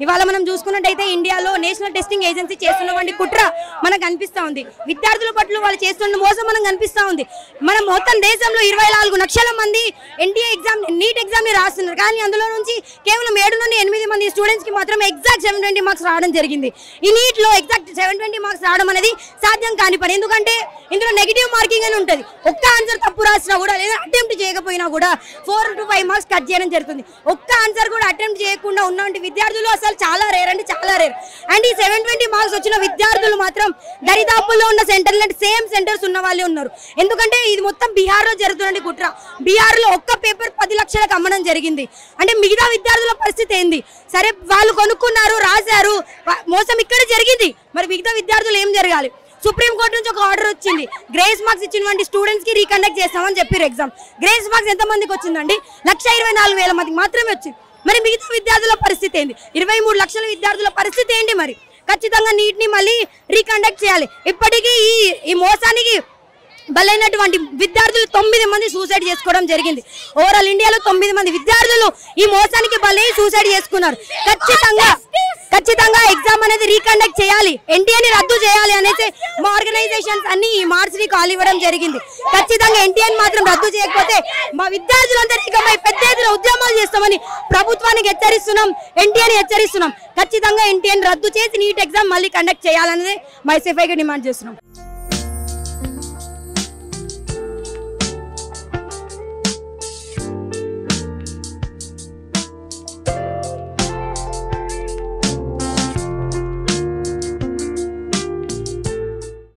ఇవాళ మనం చూసుకున్నట్టయితే ఇండియాలో నేషనల్ టెస్టింగ్ ఏజెన్సీ చేస్తున్నటువంటి కుట్ర మనకు కనిపిస్తా ఉంది. విద్యార్థుల పట్ల వాళ్ళు చేస్తున్న మోసం మనకు కనిపిస్తా ఉంది. మనం మొత్తం దేశంలో 24 లక్షల మంది ఎన్టీఏ ఎగ్జామ్ నీట్ ఎగ్జామ్ ని రాస్తున్నారు. కానీ అందులో నుంచి కేవలం 7 నుండి 8 మంది స్టూడెంట్స్ కి మాత్రం ఎగ్జాక్ట్ 720 మార్క్స్ రావడం జరిగింది. ఈ నీట్ లో ఎగ్జాక్ట్ 720 మార్క్స్ రావడం అనేది సాధ్యం కాని పని. ఎందుకంటే ఇందులో నెగిటివ్ మార్కింగ్ అని ఉంటుంది. ఒక్క ఆన్సర్ తప్పు రాసినా కూడా లేదా అటెంప్ట్ చేయకపోయినా కూడా 4 to 5 మార్క్స్ కట్ చేయడం జరుగుతుంది. ఒక్క ఆన్సర్ కూడా అటెంప్ట్ చేయకుండా ఉన్నటువంటి విద్యార్థులు అసలు చాలా రేర్ అంటే చాలా రేర్. అండ్ ఈ 720 మార్క్స్ వచ్చిన విద్యార్థులు మాత్రం దరిదాపుల్లో ఉన్న సెంటర్ లాంటి సేమ్ సెంటర్స్ ఉన్న వాళ్ళే ఉన్నారు. ఎందుకంటే ఇది మొత్తం బీహార్ లో జరుగుతున్న కుట్ర. బీహార్ లో ఒక్క పేపర్ 10 లక్షలకు అమ్మడం జరిగింది. అంటే మిగతా విద్యార్థుల పరిస్థితి ఏంది? సరే వాళ్ళు కొనుక్కున్నారు, రాశారు, మోసం ఇక్కడ జరిగింది. మరి మిగతా విద్యార్థులు ఏం జరగాలి? సుప్రీంకోర్టు నుంచి ఒక ఆర్డర్ వచ్చింది. గ్రేస్ మార్క్స్ ఇచ్చినటువంటి స్టూడెంట్స్ కి రీకండక్ట్ చేస్తామని చెప్పారు ఎగ్జామ్. గ్రేస్ మార్క్స్ ఎంత మందికి వచ్చిందండి? 1,24,000 మందికి మాత్రమే వచ్చింది. మరి మిగతా విద్యార్థుల పరిస్థితి ఏంటి? 23 లక్షల విద్యార్థుల పరిస్థితి ఏంటి? మరి ఖచ్చితంగా నీట్ ని మళ్ళీ రీకండక్ట్ చేయాలి. ఇప్పటికీ ఈ మోసానికి బలైనటువంటి విద్యార్థులు 9 మంది సూసైడ్ చేసుకోవడం జరిగింది. ఓవరాల్ ఇండియాలో 9 మంది విద్యార్థులు ఈ మోసానికి బలై సూసైడ్ చేసుకున్నారు. ఖచ్చితంగా ఎగ్జామ్ అనేది రీకండక్ట్ చేయాలి, ఎన్టీఏని రద్దు చేయాలి అనేసి మా ఆర్గనైజేషన్స్ అన్ని ఈ మార్చ్ ని కాల్ ఇవ్వడం జరిగింది. ఖచ్చితంగా ఎన్టీఏని మాత్రం రద్దు చేయకపోతే మా విద్యార్థులందరికీ పెద్ద ఎత్తున ఉద్యమాలు చేస్తామని ప్రభుత్వానికి హెచ్చరిస్తున్నాం, ఎన్టీఏని హెచ్చరిస్తున్నాం. ఖచ్చితంగా ఎన్టీఏని రద్దు చేసి నీట్ ఎగ్జామ్ మళ్ళీ కండక్ట్ చేయాలనేది మైసీఫైకి డిమాండ్ చేస్తున్నాం.